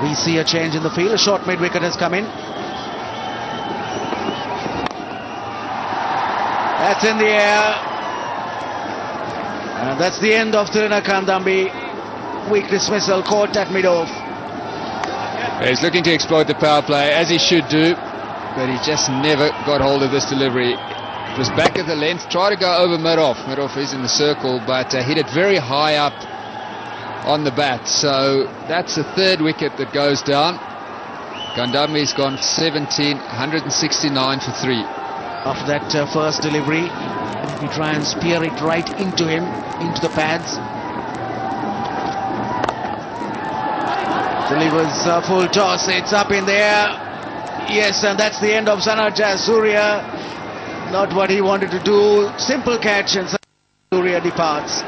We see a change in the field. A short mid-wicket has come in. That's in the air. And that's the end of Kandambi. Weak dismissal caught at mid-off. He's looking to exploit the power play, as he should do, but he just never got hold of this delivery. It was back at the length, tried to go over mid-off. Mid-off is in the circle, but hit it very high up on the bat. So that's the third wicket that goes down. Kandambi's gone 17, 169 for 3. After that first delivery, he try and spear it right into him, into the pads. Delivers a full toss, it's up in the air. Yes, and that's the end of Sana Jayasuriya. Not what he wanted to do. Simple catch and Sana Jayasuriya departs.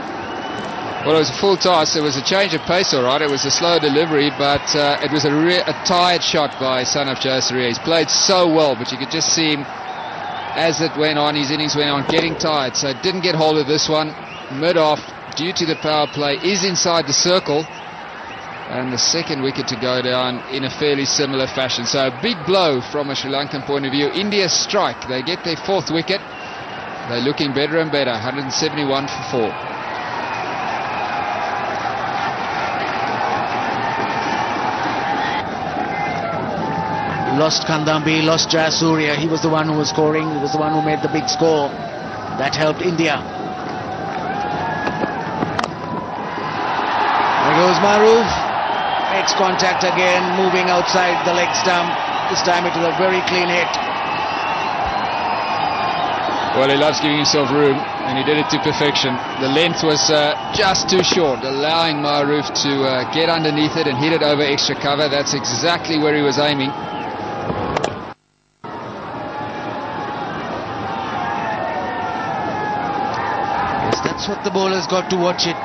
Well, it was a full toss. It was a change of pace, all right. It was a slow delivery, but it was a tired shot by Sana Jayasuriya. He's played so well, but you could just see him, as it went on, his innings went on, getting tired. So didn't get hold of this one. Mid-off, due to the power play, is inside the circle. And the second wicket to go down in a fairly similar fashion. So a big blow from a Sri Lankan point of view. India strike. They get their fourth wicket. They're looking better and better. 171 for 4. Lost Kandambi, lost Jayasuriya. He was the one who was scoring. He was the one who made the big score. That helped India. There goes Maruf. Makes contact again, moving outside the leg stump. This time it was a very clean hit. Well, he loves giving himself room, and he did it to perfection. The length was just too short, allowing Maruf to get underneath it and hit it over extra cover. That's exactly where he was aiming. Yes, that's what the bowler's got to watch it.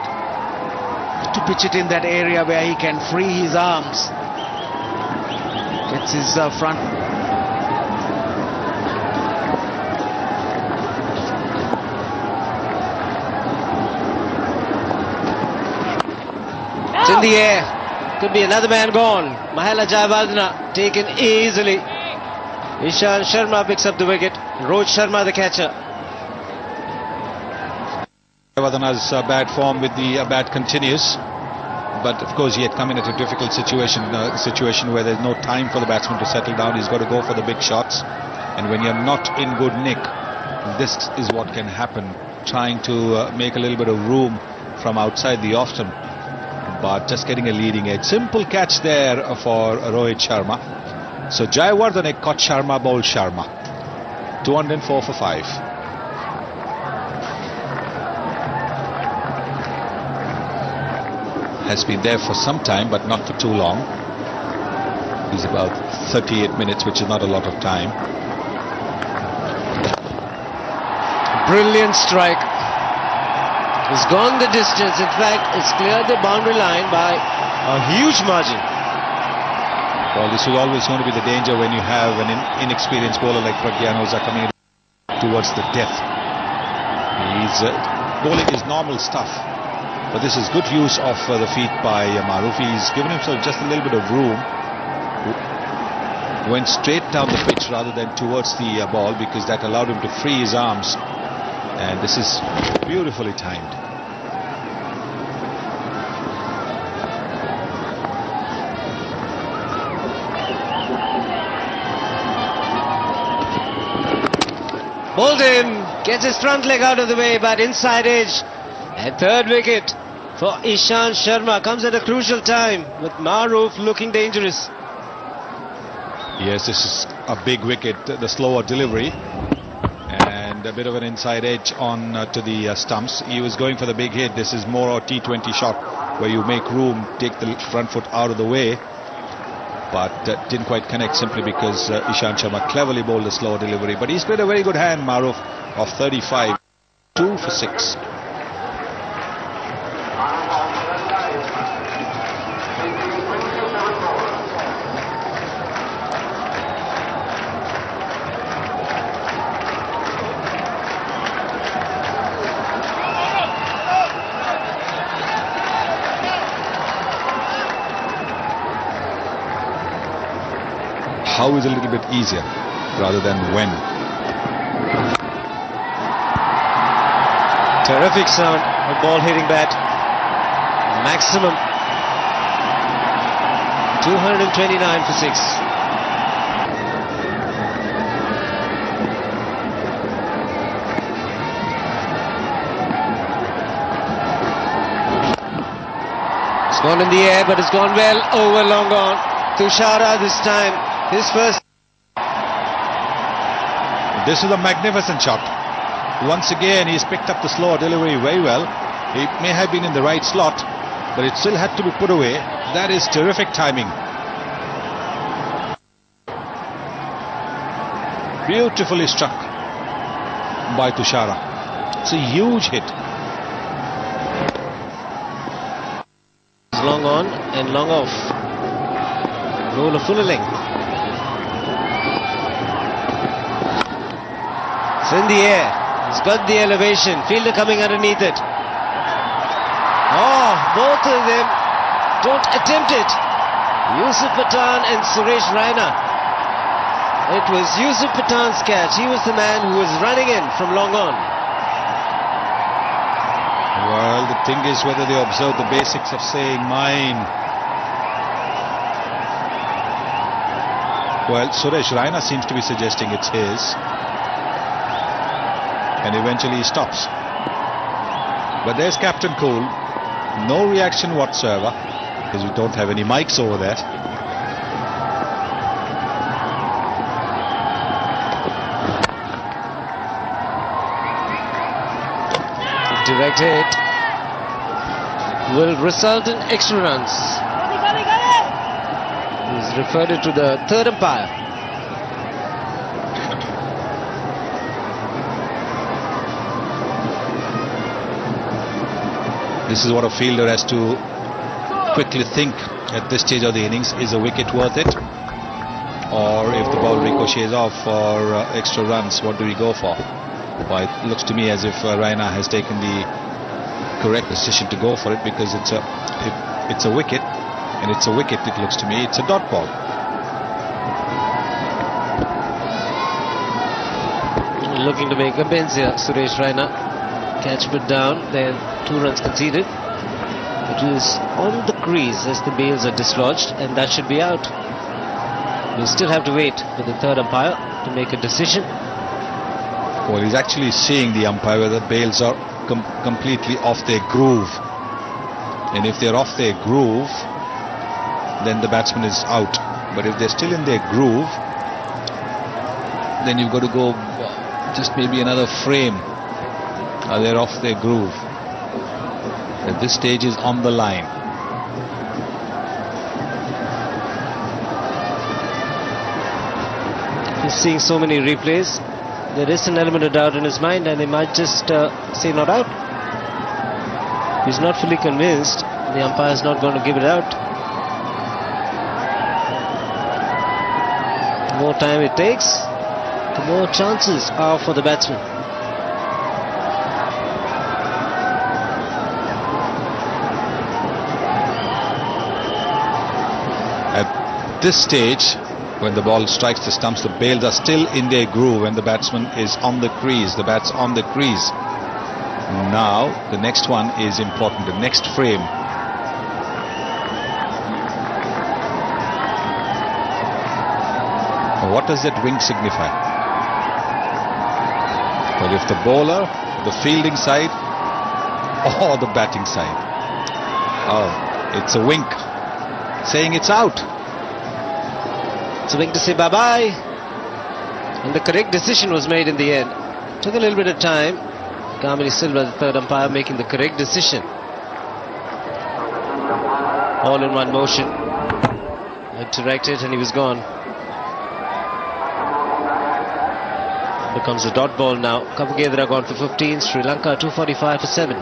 To pitch it in that area where he can free his arms. Gets his front. It's in the air. Could be another man gone. Mahela Jayawardene taken easily. Ishant Sharma picks up the wicket. Rohit Sharma the catcher. Jayawardne's bad form with the bat continues, but of course he had come in at a difficult situation where there's no time for the batsman to settle down. He's got to go for the big shots, and when you're not in good nick, this is what can happen, trying to make a little bit of room from outside the off-stump, but just getting a leading edge. Simple catch there for Rohit Sharma. So Jayawardene caught Sharma, bowled Sharma. 204 for 5. Has been there for some time, but not for too long. He's about 38 minutes, which is not a lot of time. Brilliant strike. It's gone the distance. In fact, it's cleared the boundary line by a huge margin. Well, this is always going to be the danger when you have an inexperienced bowler like Pragyan Oza coming in towards the death. He's bowling his normal stuff. But this is good use of the feet by Maruf. He's given himself just a little bit of room. Went straight down the pitch rather than towards the ball, because that allowed him to free his arms. And this is beautifully timed. Bowled him. Gets his front leg out of the way, but inside edge. And third wicket for Ishant Sharma comes at a crucial time, with Maruf looking dangerous. Yes, this is a big wicket, the slower delivery, and a bit of an inside edge on to the stumps. He was going for the big hit. This is more a T20 shot where you make room, take the front foot out of the way, but didn't quite connect simply because Ishant Sharma cleverly bowled a slower delivery. But he's played a very good hand, Maruf, of 35, 2 for 6. how is a little bit easier rather than when. Terrific sound of ball hitting bat. Maximum 229 for 6. It's gone in the air, but it's gone well over long on. Tushara this time, his first. This is a magnificent shot. Once again, he's picked up the slow delivery very well. It may have been in the right slot, but it still had to be put away. That is terrific timing. Beautifully struck by Tushara. It's a huge hit. Long on and long off. Roll of fuller length. It's in the air. He's got the elevation. Fielder coming underneath it. Oh, both of them don't attempt it. Yusuf Pathan and Suresh Raina. It was Yusuf Pathan's catch. He was the man who was running in from long on. Well, the thing is whether they observe the basics of saying mine. Well, Suresh Raina seems to be suggesting it's his. And eventually he stops. But there's Captain Cool. No reaction whatsoever, because we don't have any mics over there. Direct hit will result in extra runs. He's referred it to the third umpire. This is what a fielder has to quickly think at this stage of the innings. Is a wicket worth it? Or if the ball ricochets off for extra runs, what do we go for? Well, it looks to me as if Raina has taken the correct decision to go for it, because it's a wicket, and it's a wicket, it looks to me. It's a dot ball. Looking to make amends here, Suresh Raina. Catch put down, then 2 runs conceded. It is on the crease as the bails are dislodged, and that should be out. We'll still have to wait for the third umpire to make a decision. Well, he's actually seeing the umpire whether the bails are completely off their groove. And if they're off their groove, then the batsman is out. But if they're still in their groove, then you've got to go just maybe another frame. They're off their groove. At this stage is on the line. He's seeing so many replays. There is an element of doubt in his mind, and he might just say not out. He's not fully convinced. The umpire is not going to give it out. The more time it takes, the more chances are for the batsman. At this stage, when the ball strikes the stumps, the bails are still in their groove and the batsman is on the crease. The bat's on the crease. Now, the next one is important, the next frame. What does that wink signify? Well, if the bowler, the fielding side, or the batting side. Oh, it's a wink, saying it's out. It's a wink to say bye-bye. And the correct decision was made in the end. Took a little bit of time. Kamini Silva, the third umpire, making the correct decision. All in one motion. And directed, and he was gone. Becomes a dot ball now. Kapugedra gone for 15. Sri Lanka 245 for 7.